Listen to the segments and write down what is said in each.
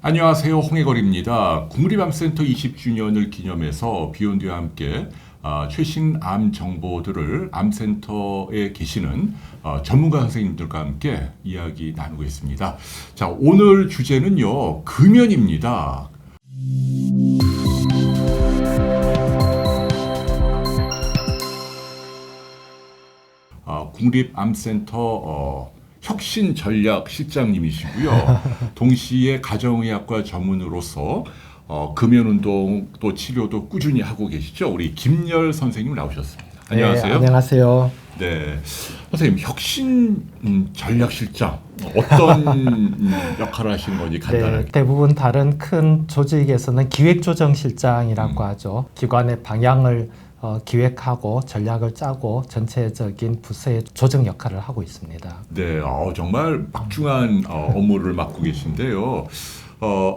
안녕하세요. 홍해걸입니다. 국립암센터 20주년을 기념해서 비욘드와 함께 최신 암 정보들을 암센터에 계시는 전문가 선생님들과 함께 이야기 나누고 있습니다. 자, 오늘 주제는요, 금연입니다. 국립암센터 혁신전략실장님이시고요. 동시에 가정의학과 전문으로서 금연운동 또 치료도 꾸준히 하고 계시죠. 우리 김열 선생님 나오셨습니다. 안녕하세요. 네, 안녕하세요. 네, 선생님 혁신전략실장 어떤 역할을 하시는 건지 간단하게. 대부분 다른 큰 조직에서는 기획조정실장이라고 하죠. 기관의 방향을 기획하고 전략을 짜고 전체적인 부서의 조정 역할을 하고 있습니다. 네, 정말 막중한 업무를 맡고 계신데요.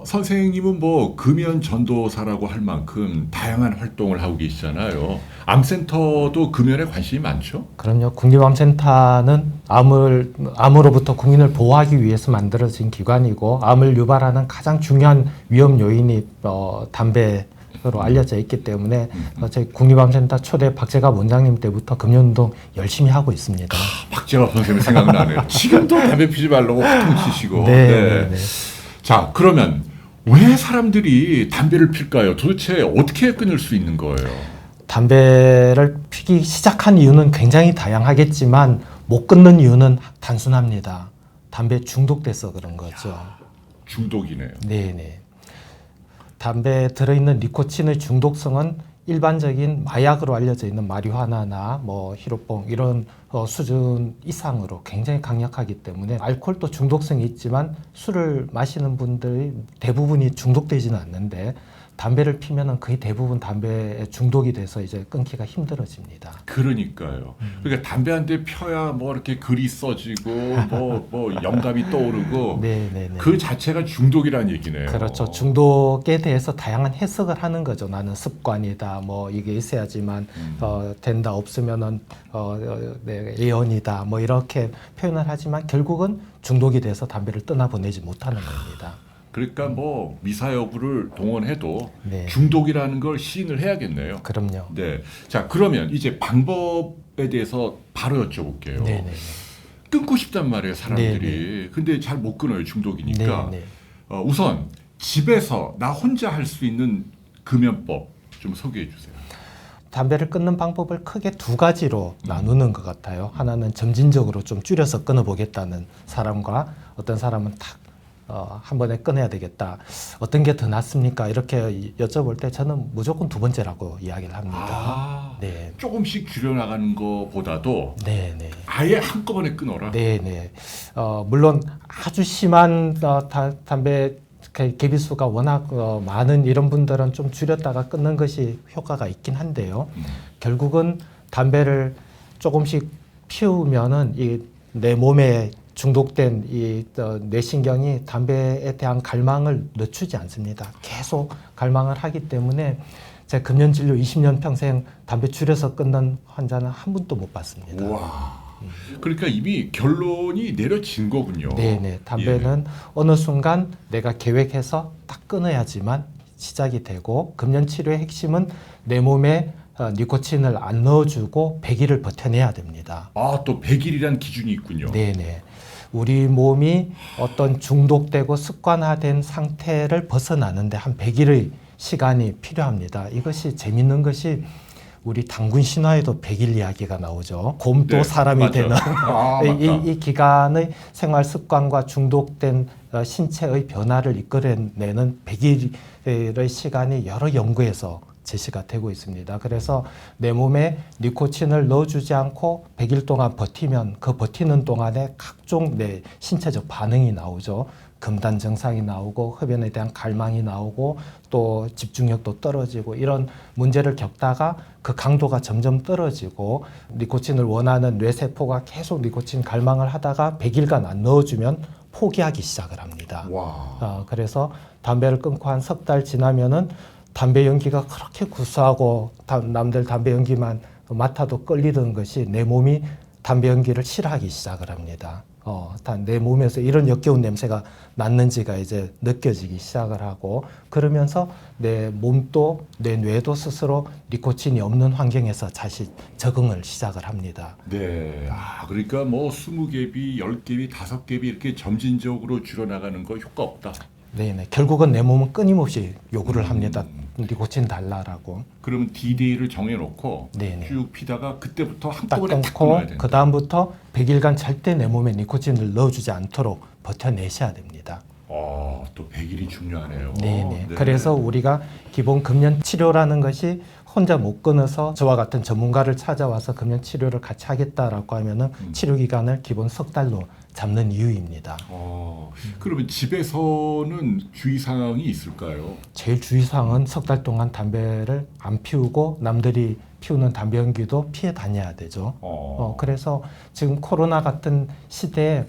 선생님은 뭐 금연 전도사라고 할 만큼 다양한 활동을 하고 계시잖아요. 암센터도 금연에 관심이 많죠? 그럼요. 국립암센터는 암으로부터 국민을 보호하기 위해서 만들어진 기관이고, 암을 유발하는 가장 중요한 위험 요인이 담배로 알려져 있기 때문에 저희 국립암센터 초대 박재갑 원장님 때부터 금연운동 열심히 하고 있습니다. 박재갑 선생님 생각나네요. 지금도 담배 피지 말라고 화통 치시고. 네. 자, 그러면 왜 사람들이 담배를 필까요? 도대체 어떻게 끊을 수 있는 거예요? 담배를 피기 시작한 이유는 굉장히 다양하겠지만 못 끊는 이유는 단순합니다. 담배 중독돼서 그런 거죠. 중독이네요. 네네. 담배에 들어있는 니코틴의 중독성은 일반적인 마약으로 알려져 있는 마리화나나 히로뽕 이런 수준 이상으로 굉장히 강력하기 때문에, 알코올도 중독성이 있지만 술을 마시는 분들이 대부분이 중독되지는 않는데, 담배를 피면은 거의 대부분 담배에 중독이 돼서 이제 끊기가 힘들어집니다. 그러니까요. 그러니까 담배 한 대 펴야 이렇게 글이 써지고 영감이 떠오르고 그 자체가 중독이라는 얘기네요. 그렇죠. 중독에 대해서 다양한 해석을 하는 거죠. 나는 습관이다. 이게 있어야지만 된다. 없으면은 예언이다. 이렇게 표현을 하지만 결국은 중독이 돼서 담배를 떠나보내지 못하는 겁니다. 그러니까 미사여구를 동원해도 네. 중독이라는 걸 시인을 해야겠네요. 그럼요. 네. 자, 그러면 이제 방법에 대해서 바로 여쭤볼게요. 네네. 끊고 싶단 말이에요, 사람들이. 네네. 근데 잘 못 끊어요, 중독이니까. 네네. 우선 집에서 나 혼자 할 수 있는 금연법 좀 소개해 주세요. 담배를 끊는 방법을 크게 두 가지로 나누는 것 같아요. 하나는 점진적으로 좀 줄여서 끊어보겠다는 사람과, 어떤 사람은 한 번에 끊어야 되겠다. 어떤 게 더 낫습니까? 이렇게 여쭤볼 때 저는 무조건 두 번째라고 이야기를 합니다. 네. 조금씩 줄여나가는 것보다도 네네. 아예 한꺼번에 끊어라. 네네. 물론 아주 심한 담배 개비수가 워낙 많은 이런 분들은 좀 줄였다가 끊는 것이 효과가 있긴 한데요. 결국은 담배를 조금씩 피우면은 내 몸에 중독된 이 뇌신경이 담배에 대한 갈망을 늦추지 않습니다. 계속 갈망을 하기 때문에 제 금연진료 20년 평생 담배 줄여서 끊는 환자는 한 분도 못 봤습니다. 와. 그러니까 이미 결론이 내려진 거군요. 네네. 담배는 어느 순간 내가 계획해서 딱 끊어야지만 시작이 되고, 금연 치료의 핵심은 내 몸에 니코틴을 안 넣어주고 100일을 버텨내야 됩니다. 또 100일이란 기준이 있군요. 네네. 우리 몸이 어떤 중독되고 습관화된 상태를 벗어나는데 한 100일의 시간이 필요합니다. 이것이 재밌는 것이 우리 당군 신화에도 100일 이야기가 나오죠. 곰도 사람이 되는 이 기간의 생활 습관과 중독된 신체의 변화를 이끌어내는 100일의 시간이 여러 연구에서 제시가 되고 있습니다. 그래서 내 몸에 니코틴을 넣어주지 않고 100일 동안 버티면 그 버티는 동안에 각종 내 신체적 반응이 나오죠. 금단 증상이 나오고 흡연에 대한 갈망이 나오고 또 집중력도 떨어지고, 이런 문제를 겪다가 그 강도가 점점 떨어지고 니코틴을 원하는 뇌세포가 계속 니코틴 갈망을 하다가 100일간 안 넣어주면 포기하기 시작을 합니다. 그래서 담배를 끊고 한 석 달 지나면은 담배 연기가 그렇게 구수하고 남들 담배 연기만 맡아도 끌리던 것이 내 몸이 담배 연기를 싫어하기 시작을 합니다. 내 몸에서 이런 역겨운 냄새가 났는지가 이제 느껴지기 시작을 하고, 그러면서 내 몸도 내 뇌도 스스로 니코틴이 없는 환경에서 다시 적응을 시작을 합니다. 네. 그러니까 뭐 20갭이 10갭이 5갭이 이렇게 점진적으로 줄어나가는 거 효과 없다. 네네. 결국은 내 몸은 끊임없이 요구를 합니다. 니코틴 달라라고. 그러면 D-Day를 정해놓고 네네. 쭉 피다가 그때부터 딱 한꺼번에 탁 끊고 끊어야 된다. 그 다음부터 100일간 절대 내 몸에 니코틴을 넣어주지 않도록 버텨내셔야 됩니다. 또 100일이 중요하네요. 네네. 네. 그래서 우리가 기본 금연 치료라는 것이 혼자 못 끊어서 저와 같은 전문가를 찾아와서 금연 치료를 같이 하겠다라고 하면은 치료 기간을 기본 석 달로 잡는 이유입니다. 그러면 집에서는 주의사항이 있을까요? 제일 주의사항은 석 달 동안 담배를 안 피우고 남들이 피우는 담배 연기도 피해 다녀야 되죠. 그래서 지금 코로나 같은 시대에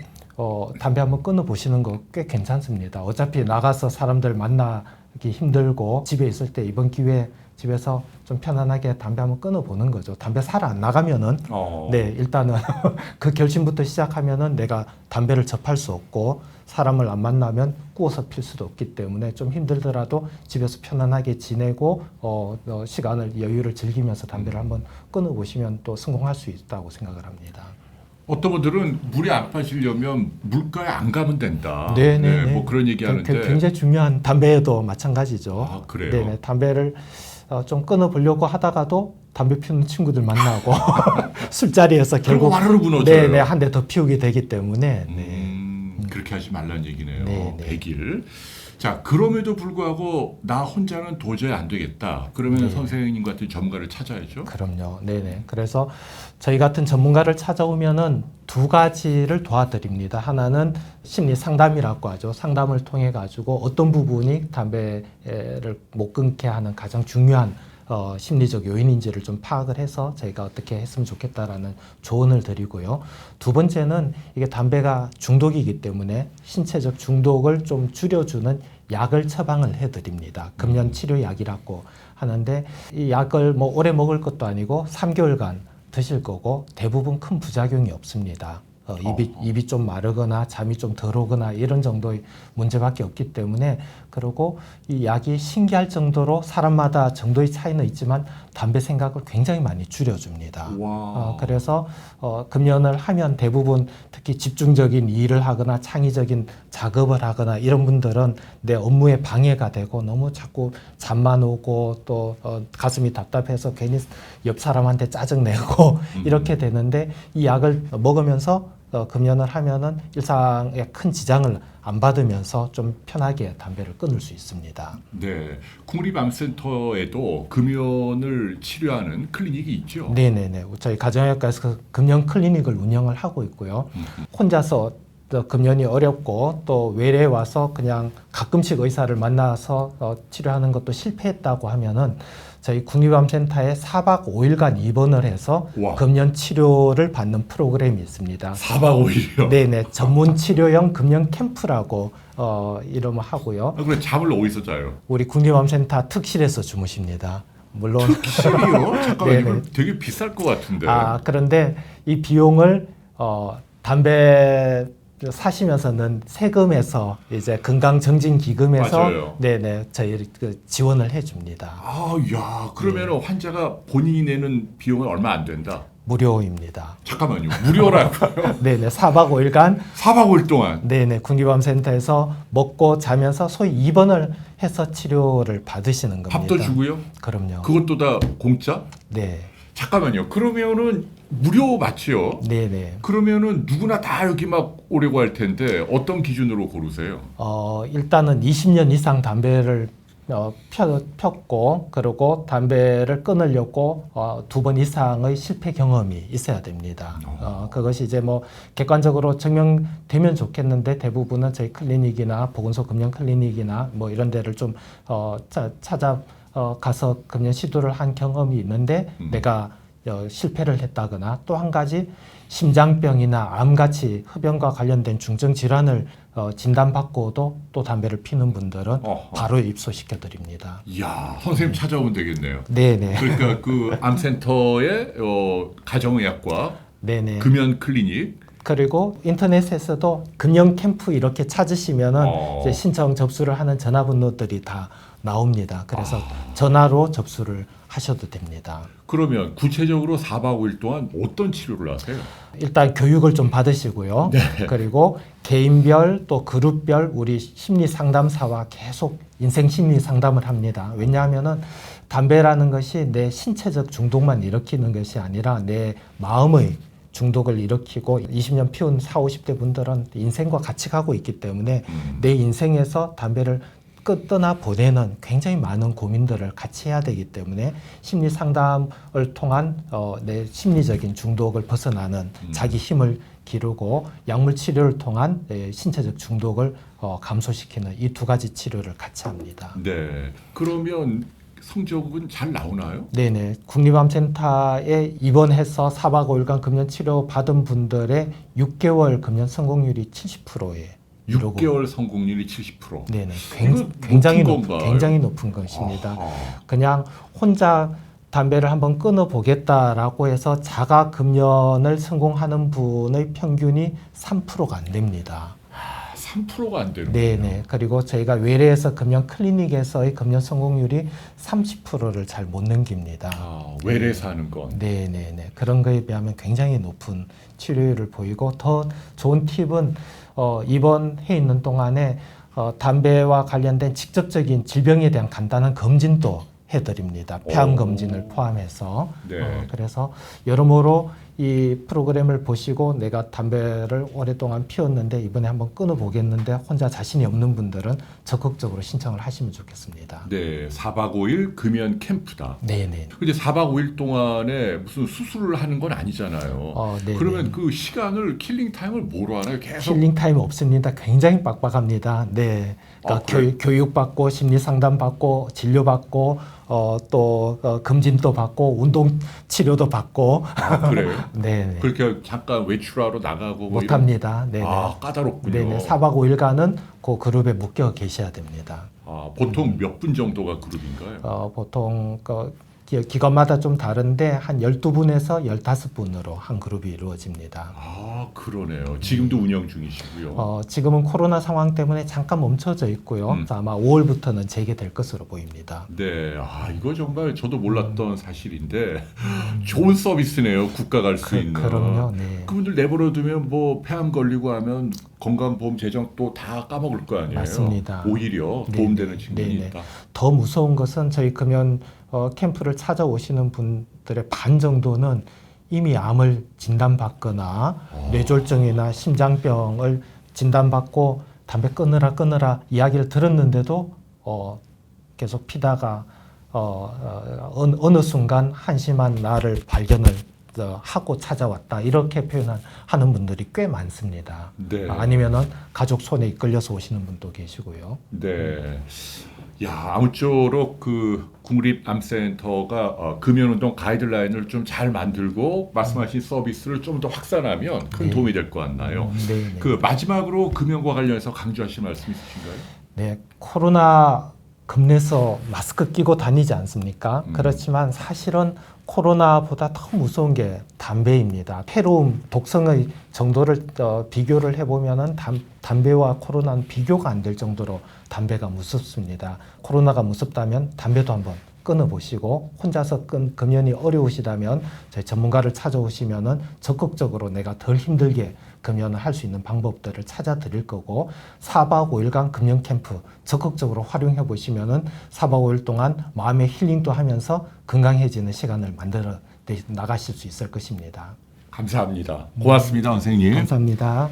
담배 한번 끊어 보시는 거 꽤 괜찮습니다. 어차피 나가서 사람들 만나기 힘들고 집에 있을 때 이번 기회에 집에서 좀 편안하게 담배 한번 끊어 보는 거죠. 담배 사러 안 나가면은 네, 일단은 그 결심부터 시작하면은 내가 담배를 접할 수 없고 사람을 안 만나면 꾸어서 필 수도 없기 때문에 좀 힘들더라도 집에서 편안하게 지내고 시간을 여유를 즐기면서 담배를 한번 끊어 보시면 또 성공할 수 있다고 생각을 합니다. 어떤 분들은 물에 안 빠지려면 물가에 안 가면 된다. 네네. 뭐 그런 얘기하는데 굉장히 중요한 담배에도 마찬가지죠. 그래요? 네네. 담배를 좀 끊어 보려고 하다가도 담배 피우는 친구들 만나고 술자리에서 결국 와르르 무너져요. 네네 한 대 더 피우게 되기 때문에 그렇게 하지 말라는 얘기네요. 네네. 100일. 자, 그럼에도 불구하고 나 혼자는 도저히 안 되겠다. 그러면 선생님 같은 전문가를 찾아야죠. 그럼요. 네네. 그래서 저희 같은 전문가를 찾아오면은 두 가지를 도와드립니다. 하나는 심리 상담이라고 하죠. 상담을 통해 가지고 어떤 부분이 담배를 못 끊게 하는 가장 중요한 심리적 요인인지를 좀 파악을 해서 저희가 어떻게 했으면 좋겠다라는 조언을 드리고요. 두 번째는 이게 담배가 중독이기 때문에 신체적 중독을 좀 줄여주는 약을 처방을 해드립니다. 금연 치료약이라고 하는데 이 약을 뭐 오래 먹을 것도 아니고 3개월간 드실 거고 대부분 큰 부작용이 없습니다. 입이 좀 마르거나 잠이 좀 덜 오거나 이런 정도의 문제밖에 없기 때문에, 그리고 이 약이 신기할 사람마다 정도의 차이는 있지만 담배 생각을 굉장히 많이 줄여줍니다. 그래서 금연을 하면 대부분 특히 집중적인 일을 하거나 창의적인 작업을 하거나 이런 분들은 내 업무에 방해가 되고 너무 자꾸 잠만 오고 또 가슴이 답답해서 괜히 옆 사람한테 짜증내고 이렇게 되는데, 이 약을 먹으면서 금연을 하면은 일상에 큰 지장을 안 받으면서 좀 편하게 담배를 끊을 수 있습니다. 네, 국립암센터에도 금연을 치료하는 클리닉이 있죠. 네네네. 저희 가정의학과에서 금연 클리닉을 운영을 하고 있고요. 혼자서 또 금연이 어렵고 또 외래에 와서 그냥 가끔씩 의사를 만나서 치료하는 것도 실패했다고 하면은 저희 국립암센터에 4박 5일간 입원을 해서 금연 치료를 받는 프로그램이 있습니다. 4박 5일이요? 네네. 전문 치료형 금연 캠프라고 이름을 하고요. 그래, 잠을 어디서 자요? 우리 국립암센터 특실에서 주무십니다. 물론 특실이요? 잠깐만, 네네. 이거 되게 비쌀 것 같은데. 그런데 이 비용을 담배 사시면서는 세금에서 이제 건강정진기금에서 맞아요. 네네 저희 지원을 해줍니다. 야, 그러면 환자가 본인이 내는 비용은 얼마 안 된다. 무료입니다. 잠깐만요, 무료라고요? 네네 4박 5일간 4박 5일 동안. 네네 국립암센터에서 먹고 자면서 소위 입원을 해서 치료를 받으시는 겁니다. 밥도 주고요? 그럼요. 그것도 다 공짜? 네. 잠깐만요. 그러면은 무료 맞지요? 네네. 그러면은 누구나 다 여기 막 오려고 할 텐데 어떤 기준으로 고르세요? 일단은 20년 이상 담배를 폈고, 그리고 담배를 끊으려고 2번 이상의 실패 경험이 있어야 됩니다. 그것이 이제 뭐 객관적으로 증명되면 좋겠는데 대부분은 저희 클리닉이나 보건소 금연 클리닉이나 뭐 이런 데를 좀 찾아 가서 금연 시도를 한 경험이 있는데 내가 실패를 했다거나, 또 한 가지 심장병이나 암같이 흡연과 관련된 중증 질환을 진단받고도 또 담배를 피는 분들은 바로 입소시켜 드립니다. 이야, 선생님 찾아오면 되겠네요. 네네. 그러니까 그 암센터의 가정의학과 네네. 금연 클리닉 그리고 인터넷에서도 금연 캠프 이렇게 찾으시면은 이제 신청 접수를 하는 전화번호들이 다 나옵니다. 그래서 전화로 접수를 하셔도 됩니다. 그러면 구체적으로 4박 5일 동안 어떤 치료를 하세요? 일단 교육을 좀 받으시고요. 네. 그리고 개인별 또 그룹별 우리 심리 상담사와 계속 인생 심리 상담을 합니다. 왜냐하면은 담배라는 것이 내 신체적 중독만 일으키는 것이 아니라 내 마음의 중독을 일으키고 20년 피운 40, 50대 분들은 인생과 같이 가고 있기 때문에 내 인생에서 담배를 끊거나 보내는 굉장히 많은 고민들을 같이 해야 되기 때문에 심리 상담을 통한 내 심리적인 중독을 벗어나는 자기 힘을 기르고 약물 치료를 통한 신체적 중독을 감소시키는 이 두 가지 치료를 같이 합니다. 네. 그러면 성적은 잘 나오나요? 네네. 국립암센터에 입원해서 4박 5일간 금연 치료 받은 분들의 6개월 금연 성공률이 70%예요. 6개월 성공률이 70%. 네네. 이거 굉장히 높은 건가요? 굉장히 높은 것입니다. 아하. 그냥 혼자 담배를 한번 끊어 보겠다라고 해서 자가 금연을 성공하는 분의 평균이 3%가 안 됩니다. 3%가 안 되는 네네. 그리고 저희가 외래에서 금연 클리닉에서의 금연 성공률이 30%를 잘 못 넘깁니다. 외래에서 하는 건. 네네네. 그런 거에 비하면 굉장히 높은 치료율을 보이고 더 좋은 팁은 입원해 있는 동안에 담배와 관련된 직접적인 질병에 대한 간단한 검진도 해드립니다. 폐암 검진을 포함해서. 네. 그래서 여러모로 이 프로그램을 보시고 내가 담배를 오랫동안 피웠는데 이번에 한번 끊어보겠는데 혼자 자신이 없는 분들은 적극적으로 신청을 하시면 좋겠습니다. 네, 4박 5일 금연 캠프다. 네네. 근데 4박 5일 동안에 무슨 수술을 하는 건 아니잖아요. 네네. 그러면 그 시간을 킬링 타임을 뭐로 하나요? 계속. 힐링 타임 없습니다. 굉장히 빡빡합니다. 네. 그러니까 교육 받고 심리 상담 받고 진료 받고 또 검진도 받고 운동 치료도 받고. 그래요? 네. 그렇게 잠깐 외출하러 나가고 뭐 못합니다. 네. 까다롭군요. 네네. 4박 5일간은 그 그룹에 묶여 계셔야 됩니다. 보통 몇 분 정도가 그룹인가요? 보통 기관마다 좀 다른데 한 12분에서 15분으로 한 그룹이 이루어집니다. 그러네요. 지금도 운영 중이시고요. 지금은 코로나 상황 때문에 잠깐 멈춰져 있고요. 아마 5월부터는 재개될 것으로 보입니다. 네, 이거 정말 저도 몰랐던 사실인데 좋은 서비스네요. 국가가 할 수 있는. 그럼요. 네. 그분들 내버려두면 뭐 폐암 걸리고 하면 건강보험 재정 또 다 까먹을 거 아니에요. 맞습니다. 오히려 네, 도움되는 네, 측면이 네, 있다. 더 무서운 것은 저희 금연 캠프를 찾아오시는 분들의 반 정도는 이미 암을 진단받거나 뇌졸중이나 심장병을 진단받고 담배 끊으라 이야기를 들었는데도 계속 피다가 어느 순간 한심한 나를 발견을 하고 찾아왔다 이렇게 표현하는 분들이 꽤 많습니다. 네. 아니면은 가족 손에 이끌려서 오시는 분도 계시고요. 네. 아무쪼록 그 국립암센터가 금연운동 가이드라인을 좀 잘 만들고 말씀하신 서비스를 좀 더 확산하면 큰 도움이 될 것 같나요? 네. 그 마지막으로 금연과 관련해서 강조하실 말씀 있으신가요? 네, 코로나 겁내서 마스크 끼고 다니지 않습니까? 그렇지만 사실은 코로나보다 더 무서운 게 담배입니다. 해로움, 독성의 정도를 비교를 해보면은 담배와 코로나는 비교가 안 될 정도로 담배가 무섭습니다. 코로나가 무섭다면 담배도 한번 끊어보시고 혼자서 금연이 어려우시다면 저희 전문가를 찾아오시면은 적극적으로 내가 덜 힘들게 금연을 할 수 있는 방법들을 찾아 드릴 거고 4박 5일간 금연 캠프 적극적으로 활용해 보시면은 4박 5일 동안 마음의 힐링도 하면서 건강해지는 시간을 만들어 나가실 수 있을 것입니다. 감사합니다. 고맙습니다, 선생님. 감사합니다.